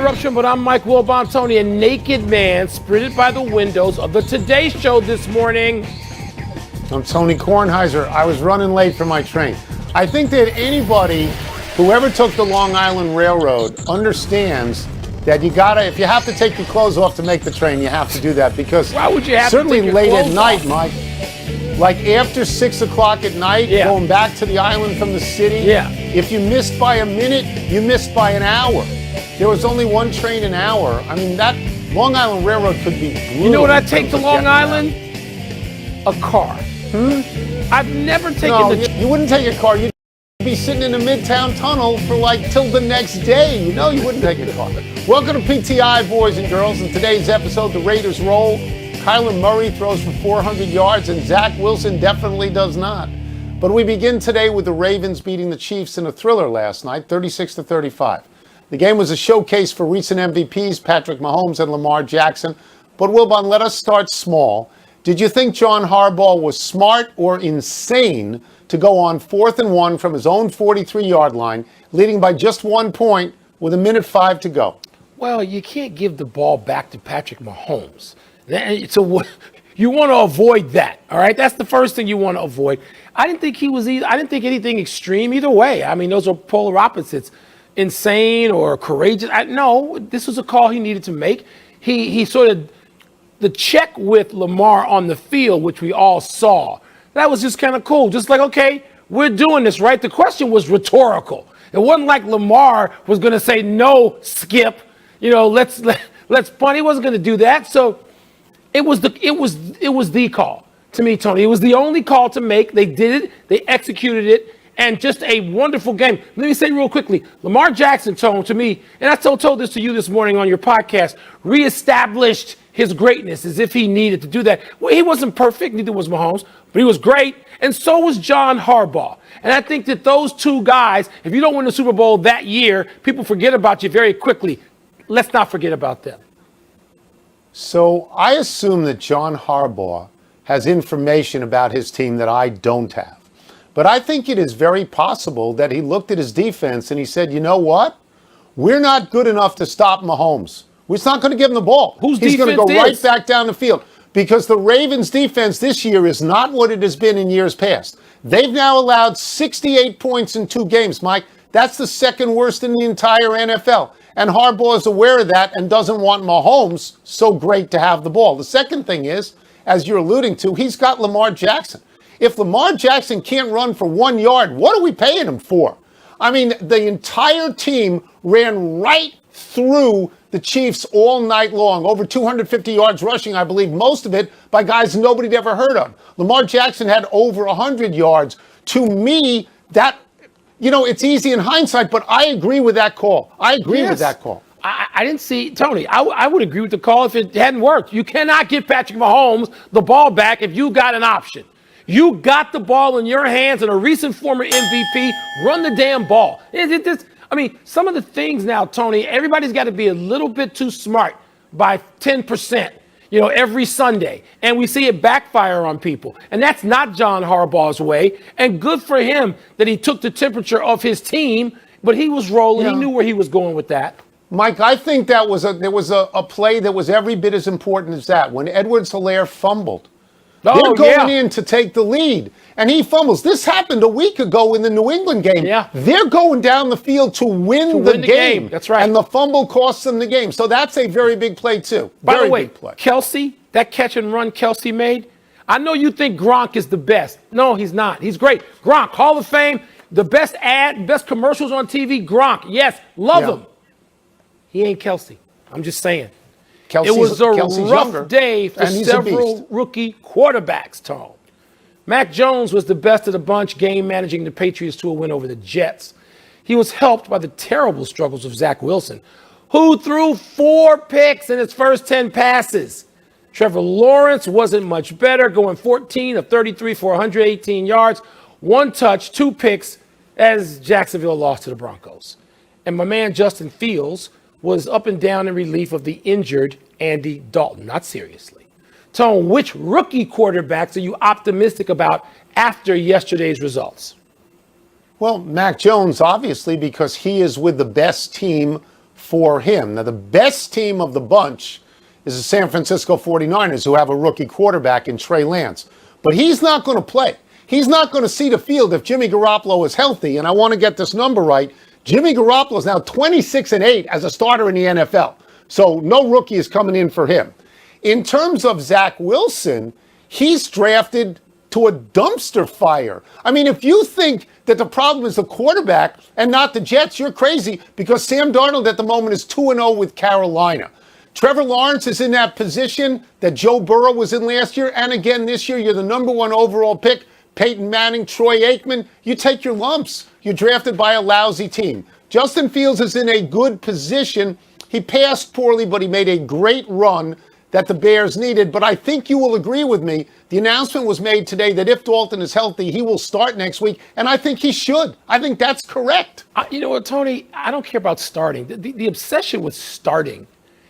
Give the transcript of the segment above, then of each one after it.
Interruption, but I'm Mike Wilbon. Tony, a naked man sprinted by the windows of the Today Show this morning. I'm Tony Kornheiser. I was running late for my train. I think that anybody who ever took the Long Island Railroad understands that you gotta, if you have to take your clothes off to make the train, you have to do that, because why would you have certainly to take your late clothes at night, off? Mike, like after 6 o'clock at night, going back to the island from the city, if you missed by a minute, you missed by an hour. There was only one train an hour. I mean, that Long Island Railroad could be brutal. You know what I'd take to Long Island? A car. I've never taken you wouldn't take a car. You'd be sitting in the Midtown Tunnel for like till the next day. You know you wouldn't take a car. Welcome to PTI, boys and girls. In today's episode, the Raiders roll. Kyler Murray throws for 400 yards, and Zach Wilson definitely does not. But we begin today with the Ravens beating the Chiefs in a thriller last night, 36-35. The game was a showcase for recent MVPs, Patrick Mahomes and Lamar Jackson. But Wilbon, let us start small. Did you think John Harbaugh was smart or insane to go on 4th and 1 from his own 43-yard line, leading by just 1 point with 1:05 to go? Well, you can't give the ball back to Patrick Mahomes. So you want to avoid that, all right? That's the first thing you want to avoid. I didn't think anything extreme either way. I mean, those are polar opposites. Insane or courageous. No, this was a call he needed to make. He sort of, the check with Lamar on the field, which we all saw, that was just kind of cool. Just like, okay, we're doing this, right? The question was rhetorical. It wasn't like Lamar was going to say, no, Skip, let's punt. He wasn't going to do that. So it was the call to me, Tony. It was the only call to make. They did it. They executed it. And just a wonderful game. Let me say real quickly, Lamar Jackson, Tone, to me, and I told this to you this morning on your podcast, reestablished his greatness as if he needed to do that. Well, he wasn't perfect, neither was Mahomes, but he was great, and so was John Harbaugh. And I think that those two guys, if you don't win the Super Bowl that year, people forget about you very quickly. Let's not forget about them. So I assume that John Harbaugh has information about his team that I don't have. But I think it is very possible that he looked at his defense and he said, you know what? We're not good enough to stop Mahomes. We're not going to give him the ball. He's going to go right back down the field. Because the Ravens defense this year is not what it has been in years past. They've now allowed 68 points in 2 games, Mike. That's the second worst in the entire NFL. And Harbaugh is aware of that and doesn't want Mahomes so great to have the ball. The second thing is, as you're alluding to, he's got Lamar Jackson. If Lamar Jackson can't run for 1 yard, what are we paying him for? I mean, the entire team ran right through the Chiefs all night long. Over 250 yards rushing, I believe, most of it by guys nobody'd ever heard of. Lamar Jackson had over 100 yards. To me, that, it's easy in hindsight, but I agree with that call. I agree with that call. I didn't see, Tony, I would agree with the call if it hadn't worked. You cannot give Patrick Mahomes the ball back if you got an option. You got the ball in your hands, and a recent former MVP, run the damn ball. Some of the things now, Tony, everybody's got to be a little bit too smart by 10%, every Sunday. And we see it backfire on people. And that's not John Harbaugh's way. And good for him that he took the temperature of his team, but he was rolling. He knew where he was going with that. Mike, I think there was a play that was every bit as important as that. When Edwards-Helaire fumbled. They're going in to take the lead, and he fumbles. This happened a week ago in the New England game. Yeah. They're going down the field to win the game. That's right. And the fumble costs them the game. So that's a very big play, too. By the way, Kelsey, that catch and run Kelsey made, I know you think Gronk is the best. No, he's not. He's great. Gronk, Hall of Fame, the best commercials on TV, Gronk. Yes, love him. He ain't Kelsey. I'm just saying. It was a rough day for several rookie quarterbacks, Tom. Mac Jones was the best of the bunch, game managing the Patriots to a win over the Jets. He was helped by the terrible struggles of Zach Wilson, who threw 4 picks in his first 10 passes. Trevor Lawrence wasn't much better, going 14 of 33 for 118 yards, 1 touch, 2 picks, as Jacksonville lost to the Broncos. And my man Justin Fields was up and down in relief of the injured Andy Dalton. Not seriously. Tone, which rookie quarterbacks are you optimistic about after yesterday's results? Well, Mac Jones, obviously, because he is with the best team for him. Now, the best team of the bunch is the San Francisco 49ers, who have a rookie quarterback in Trey Lance. But he's not going to play. He's not going to see the field if Jimmy Garoppolo is healthy. And I want to get this number right. Jimmy Garoppolo is now 26-8 as a starter in the NFL. So no rookie is coming in for him. In terms of Zach Wilson, he's drafted to a dumpster fire. I mean, if you think that the problem is the quarterback and not the Jets, you're crazy, because Sam Darnold at the moment is 2-0 with Carolina. Trevor Lawrence is in that position that Joe Burrow was in last year. And again, this year, you're the number 1 overall pick. Peyton Manning, Troy Aikman, you take your lumps. You're drafted by a lousy team. Justin Fields is in a good position. He passed poorly, but he made a great run that the Bears needed. But I think you will agree with me. The announcement was made today that if Dalton is healthy, he will start next week. And I think he should. I think that's correct. You know what, Tony? I don't care about starting. The obsession with starting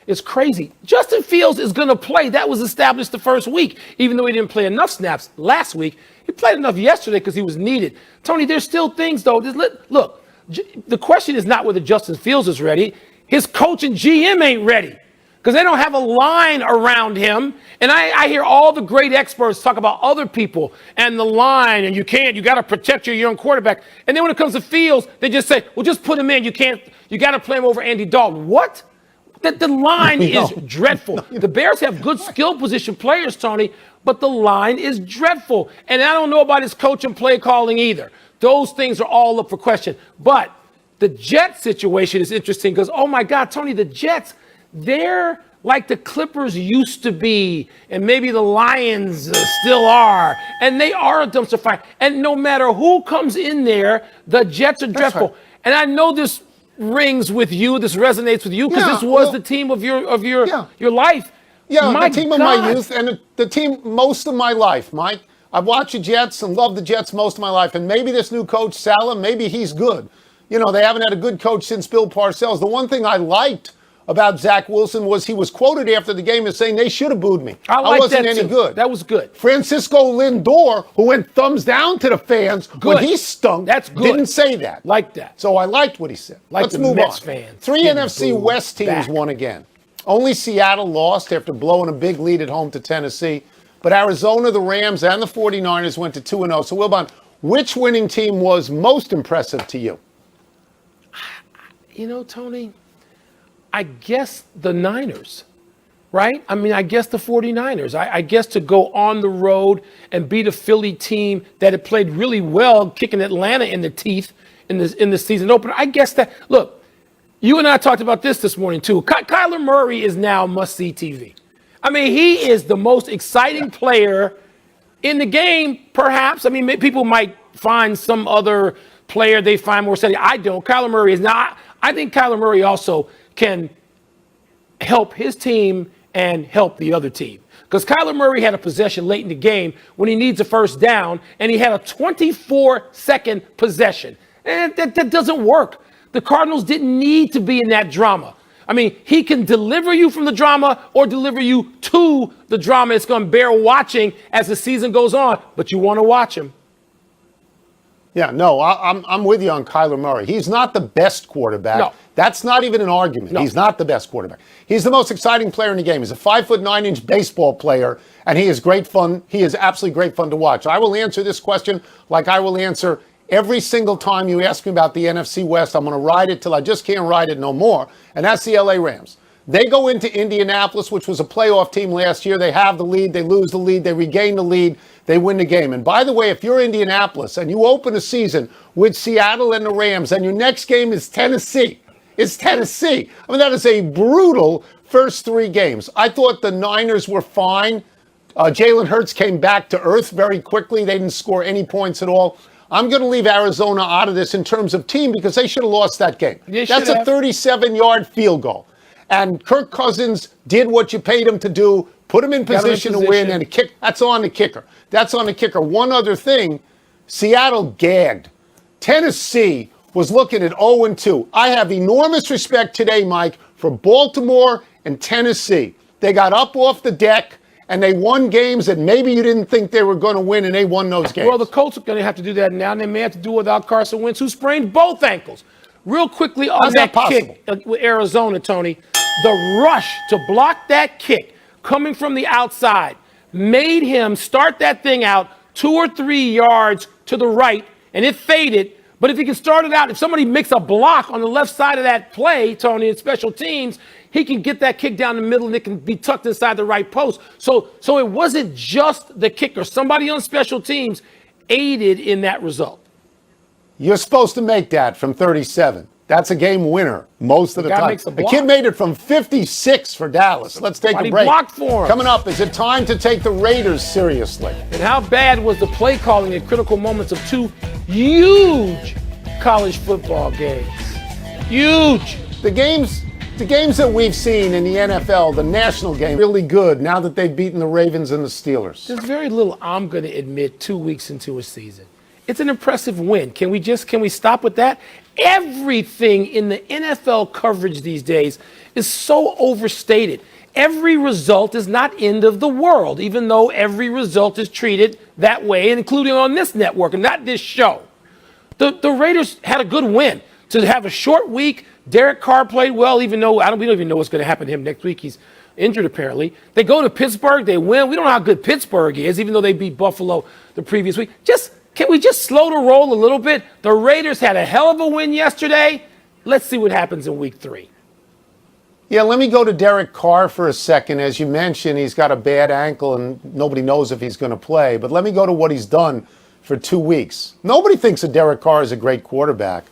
is crazy. Justin Fields is going to play. That was established the first week, even though he didn't play enough snaps last week. He played enough yesterday because he was needed. Tony, there's still things, though. Look, the question is not whether Justin Fields is ready. His coach and GM ain't ready because they don't have a line around him. And I hear all the great experts talk about other people and the line, and you got to protect your young quarterback. And then when it comes to Fields, they just say, well, just put him in. You got to play him over Andy Dalton. What? The line is dreadful. The Bears have good skill position players, Tony, but the line is dreadful. And I don't know about his coach and play calling either. Those things are all up for question. But the Jets situation is interesting because, oh, my God, Tony, the Jets, they're like the Clippers used to be, and maybe the Lions still are, and they are a dumpster fire. And no matter who comes in there, the Jets are dreadful. Right. And I know this rings with you, this resonates with you, because this was the team of your life. Yeah, the team of my youth and the team most of my life, Mike. I've watched the Jets and loved the Jets most of my life, and maybe this new coach, Salah, maybe he's good. You know, they haven't had a good coach since Bill Parcells. The one thing I liked about Zach Wilson was he was quoted after the game as saying they should have booed me. I wasn't any good. That was good. Francisco Lindor, who went thumbs down to the fans when he stunk, didn't say that. Like that. So I liked what he said. Let's move on. Fans 3 NFC West teams won again. Only Seattle lost after blowing a big lead at home to Tennessee. But Arizona, the Rams, and the 49ers went to 2-0. So, Wilbon, which winning team was most impressive to you? You know, Tony, I guess the Niners, right? I mean, I guess the 49ers. I guess to go on the road and beat a Philly team that had played really well, kicking Atlanta in the teeth in the season opener. I guess that, look, you and I talked about this morning, too. Kyler Murray is now must-see TV. I mean, he is the most exciting player in the game, perhaps. I mean, people might find some other player they find more exciting. I don't. Kyler Murray is not. I think Kyler Murray also can help his team and help the other team. Because Kyler Murray had a possession late in the game when he needs a first down, and he had a 24-second possession. And that doesn't work. The Cardinals didn't need to be in that drama. I mean, he can deliver you from the drama or deliver you to the drama. It's going to bear watching as the season goes on, but you want to watch him. Yeah, no, I'm with you on Kyler Murray. He's not the best quarterback. No. That's not even an argument. No. He's not the best quarterback. He's the most exciting player in the game. He's a 5'9" baseball player, and he is great fun. He is absolutely great fun to watch. I will answer this question like I will answer every single time you ask me about the NFC West. I'm going to ride it till I just can't ride it no more, and that's the LA Rams. They go into Indianapolis, which was a playoff team last year. They have the lead. They lose the lead. They regain the lead. They win the game. And by the way, if you're Indianapolis and you open a season with Seattle and the Rams and your next game is Tennessee, it's Tennessee. I mean, that is a brutal first 3 games. I thought the Niners were fine. Jalen Hurts came back to earth very quickly. They didn't score any points at all. I'm going to leave Arizona out of this in terms of team because they should have lost that game. That's a 37-yard field goal. And Kirk Cousins did what you paid him to do, put him in position to win, and that's on the kicker. That's on the kicker. One other thing, Seattle gagged. Tennessee was looking at 0-2. I have enormous respect today, Mike, for Baltimore and Tennessee. They got up off the deck, and they won games that maybe you didn't think they were going to win, and they won those games. Well, the Colts are going to have to do that now, and they may have to do it without Carson Wentz, who sprained both ankles. real quickly on How's that kick with Arizona, Tony, the rush to block that kick coming from the outside made him start that thing out 2 or 3 yards to the right, and it faded. But if he can start it out, if somebody makes a block on the left side of that play, Tony, in special teams, he can get that kick down the middle and it can be tucked inside the right post. So it wasn't just the kicker. Somebody on special teams aided in that result. You're supposed to make that from 37. That's a game winner most of the time. The kid made it from 56 for Dallas. Let's take a break. Blocked for him. Coming up, is it time to take the Raiders seriously? And how bad was the play calling at critical moments of 2 huge college football games? Huge. The games that we've seen in the NFL, the national game, really good now that they've beaten the Ravens and the Steelers. There's very little I'm going to admit 2 weeks into a season. It's an impressive win. Can we stop with that? Everything in the NFL coverage these days is so overstated. Every result is not end of the world, even though every result is treated that way, including on this network and not this show. The Raiders had a good win. To have a short week, Derek Carr played well, even though we don't even know what's going to happen to him next week. He's injured, apparently. They go to Pittsburgh, they win. We don't know how good Pittsburgh is, even though they beat Buffalo the previous week. Can we just slow the roll a little bit? The Raiders had a hell of a win yesterday. Let's see what happens in week 3. Yeah, let me go to Derek Carr for a second. As you mentioned, he's got a bad ankle and nobody knows if he's going to play. But let me go to what he's done for 2 weeks. Nobody thinks that Derek Carr is a great quarterback.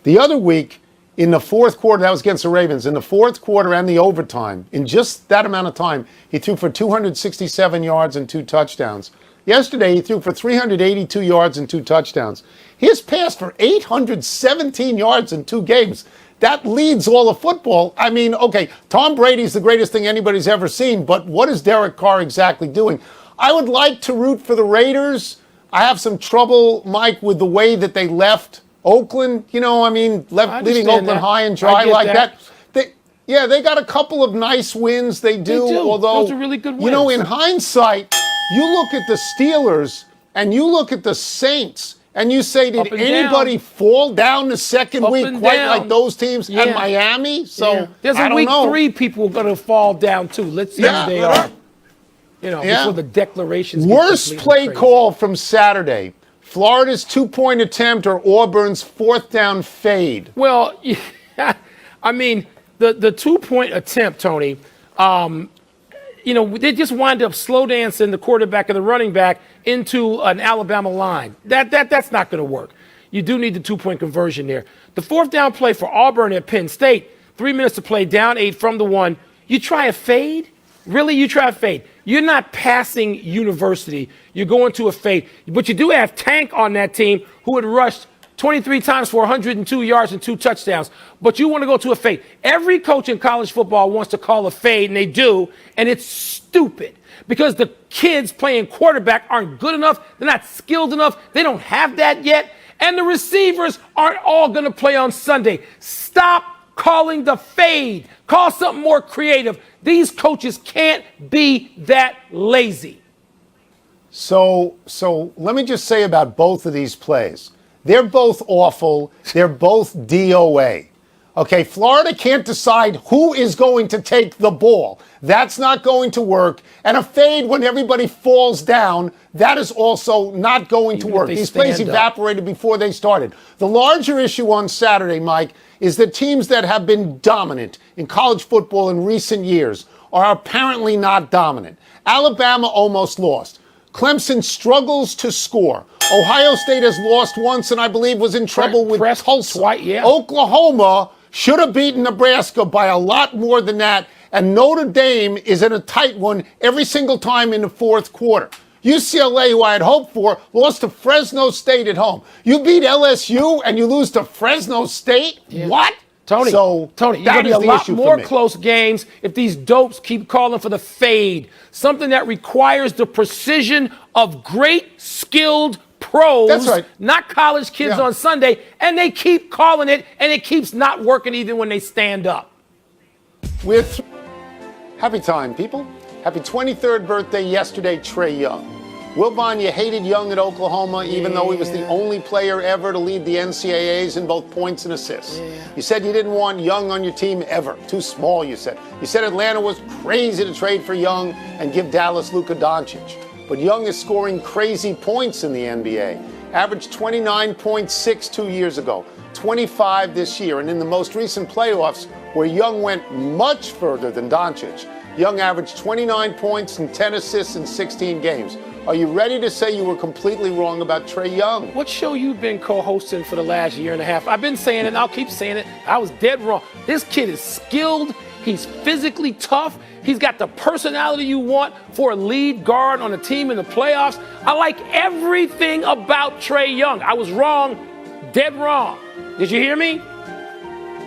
The other week, in the fourth quarter, that was against the Ravens, in the fourth quarter and the overtime, in just that amount of time, he threw for 267 yards and 2 touchdowns. Yesterday, he threw for 382 yards and 2 touchdowns. He has passed for 817 yards in 2 games. That leads all of football. I mean, okay, Tom Brady's the greatest thing anybody's ever seen, but what is Derek Carr exactly doing? I would like to root for the Raiders. I have some trouble, Mike, with the way that they left Oakland. You know, I mean, leaving Oakland high and dry like that. They got a couple of nice wins. They do. Although, those are really good wins. You know, in hindsight, you look at the Steelers and you look at the Saints and you say, did anybody fall down the second week quite like those teams at Miami? So there's a week 3 people are going to fall down too. Let's see who they are. You know, before the declarations. Worst play call from Saturday. Florida's 2-point attempt or Auburn's 4th down fade? Well, I mean, the 2-point attempt, Tony, they just wind up slow dancing the quarterback and the running back into an Alabama line. That's not going to work. You do need the 2-point conversion there. The 4th down play for Auburn at Penn State, 3 minutes to play, down 8 from the 1. You try a fade? Really? You try a fade. You're not passing University. You're going to a fade. But you do have Tank on that team who had rushed 23 times for 102 yards and 2 touchdowns. But you want to go to a fade. Every coach in college football wants to call a fade, and they do, and it's stupid because the kids playing quarterback aren't good enough. They're not skilled enough. They don't have that yet. And the receivers aren't all going to play on Sunday. Stop calling the fade. Call something more creative. These coaches can't be that lazy. So let me just say about both of these plays. They're both awful. They're both DOA. Okay, Florida can't decide who is going to take the ball. That's not going to work. And a fade when everybody falls down, that is also not going to work. These plays evaporated before they started. The larger issue on Saturday, Mike, is that teams that have been dominant in college football in recent years are apparently not dominant. Alabama almost lost. Clemson struggles to score. Ohio State has lost once and I believe was in trouble with Tulsa. Oklahoma should have beaten Nebraska by a lot more than that. And Notre Dame is in a tight one every single time in the fourth quarter. UCLA, who I had hoped for, lost to Fresno State at home. You beat LSU and you lose to Fresno State? Yeah. What? Tony, you're going to be a lot more close games if these dopes keep calling for the fade. Something that requires the precision of great, skilled pros, that's right, not college kids on Sunday, and they keep calling it, and it keeps not working even when they stand up. Happy time, people. Happy 23rd birthday yesterday, Trey Young. Wilbon, you hated Young at Oklahoma, even though he was the only player ever to lead the NCAAs in both points and assists. You said you didn't want Young on your team ever. Too small, you said. You said Atlanta was crazy to trade for Young and give Dallas Luka Doncic. But Young is scoring crazy points in the NBA. Averaged 29.6 2 years ago, 25 this year. And in the most recent playoffs, where Young went much further than Doncic, Young averaged 29 points and 10 assists in 16 games. Are you ready to say you were completely wrong about Trae Young? What show you've been co-hosting for the last year and a half? I've been saying it, and I'll keep saying it. I was dead wrong. This kid is skilled. He's physically tough. He's got the personality you want for a lead guard on a team in the playoffs. I like everything about Trae Young. I was wrong, dead wrong. Did you hear me?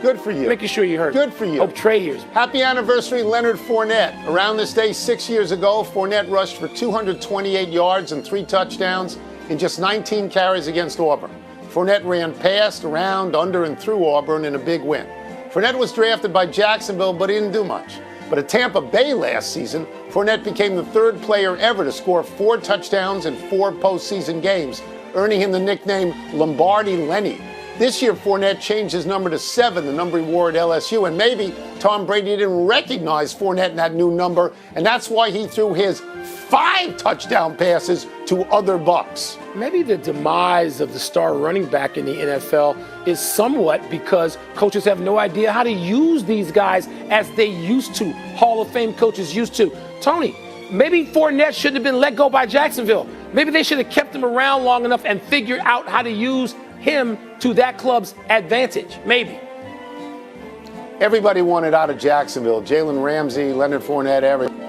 Good for you. Making sure you heard. Good for you. Hope Trae hears me. Happy anniversary, Leonard Fournette. Around this day 6 years ago, Fournette rushed for 228 yards and 3 touchdowns in just 19 carries against Auburn. Fournette ran past, around, under, and through Auburn in a big win. Fournette was drafted by Jacksonville, but he didn't do much. But at Tampa Bay last season, Fournette became the 3rd player ever to score 4 touchdowns in 4 postseason games, earning him the nickname Lombardi Lenny. This year, Fournette changed his number to 7, the number he wore at LSU. And maybe Tom Brady didn't recognize Fournette in that new number, and that's why he threw his 5 touchdown passes to other Bucks. Maybe the demise of the star running back in the NFL is somewhat because coaches have no idea how to use these guys as they used to. Hall of Fame coaches used to. Tony, maybe Fournette shouldn't have been let go by Jacksonville. Maybe they should have kept him around long enough and figured out how to use him to that club's advantage. Maybe. Everybody wanted out of Jacksonville. Jalen Ramsey, Leonard Fournette, everybody.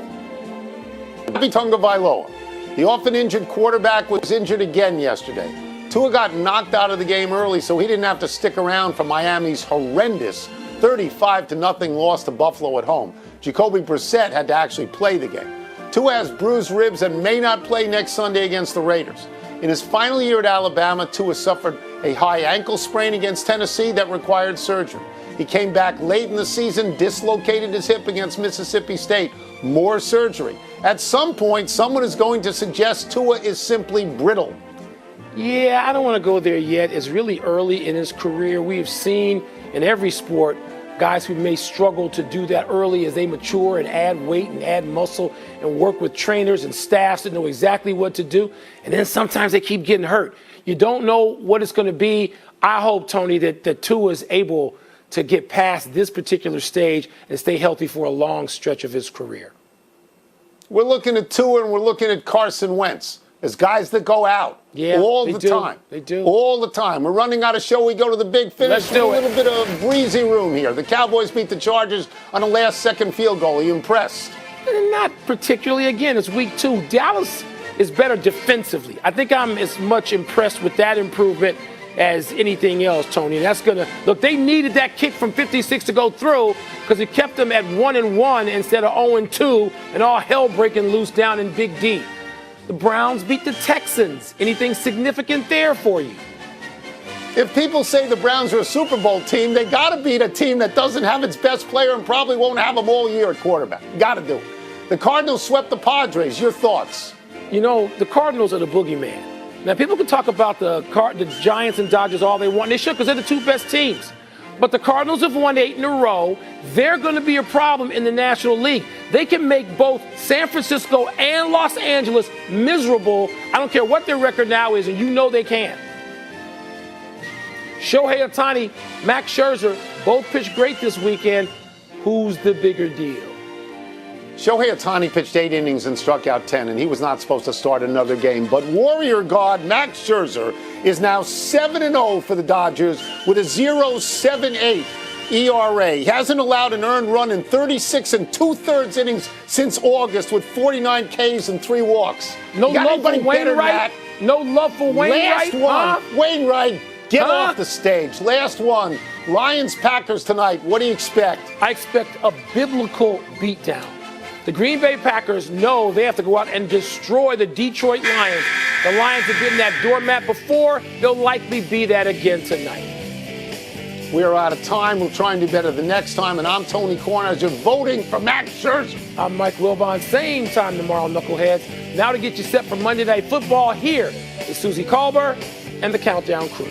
Tonga Vailoa, the often injured quarterback, was injured again yesterday. Tua got knocked out of the game early, so he didn't have to stick around for Miami's horrendous 35-0 loss to Buffalo at home. Jacoby Brissett had to actually play the game. Tua has bruised ribs and may not play next Sunday against the Raiders. In his final year at Alabama, Tua suffered a high ankle sprain against Tennessee that required surgery. He came back late in the season, dislocated his hip against Mississippi State. More surgery. At some point, someone is going to suggest Tua is simply brittle. Yeah, I don't want to go there yet. It's really early in his career. We've seen in every sport guys who may struggle to do that early as they mature and add weight and add muscle and work with trainers and staffs that know exactly what to do. And then sometimes they keep getting hurt. You don't know what it's going to be. I hope, Tony, that Tua is able to get past this particular stage and stay healthy for a long stretch of his career. We're looking at Tua and we're looking at Carson Wentz as guys that go out all the time. They do. All the time. We're running out of show. We go to the big finish. Let's do a little bit of breezy room here. The Cowboys beat the Chargers on a last-second field goal. Are you impressed? Not particularly. Again, it's week 2. Dallas is better defensively. I think I'm as much impressed with that improvement as anything else, Tony. That's going to look. They needed that kick from 56 to go through because it kept them at 1-1 instead of 0-2, and all hell breaking loose down in Big D. The Browns beat the Texans. Anything significant there for you? If people say the Browns are a Super Bowl team, they got to beat a team that doesn't have its best player and probably won't have him all year at quarterback. Got to do it. The Cardinals swept the Padres. Your thoughts? You know, the Cardinals are the boogeyman. Now, people can talk about the Giants and Dodgers all they want. They should, because they're the 2 best teams. But the Cardinals have won 8 in a row. They're going to be a problem in the National League. They can make both San Francisco and Los Angeles miserable. I don't care what their record now is, and you know they can. Shohei Ohtani, Max Scherzer, both pitched great this weekend. Who's the bigger deal? Shohei Ohtani pitched 8 innings and struck out 10, and he was not supposed to start another game. But Warrior God Max Scherzer is now 7-0 for the Dodgers with a 0.78 ERA. He hasn't allowed an earned run in 36 2/3 innings since August with 49 Ks and 3 walks. No love for Wainwright? No love for Wainwright? Last one. Wainwright, get off the stage. Last one. Lions-Packers tonight. What do you expect? I expect a biblical beatdown. The Green Bay Packers know they have to go out and destroy the Detroit Lions. The Lions have been that doormat before. They'll likely be that again tonight. We're out of time. We'll try and do better the next time. And I'm Tony Corners. You're voting for Max Scherzer. I'm Mike Wilbon. Same time tomorrow, Knuckleheads. Now to get you set for Monday Night Football, here is Susie Colbert and the Countdown crew.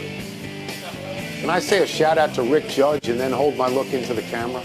Can I say a shout out to Rick Judge and then hold my look into the camera?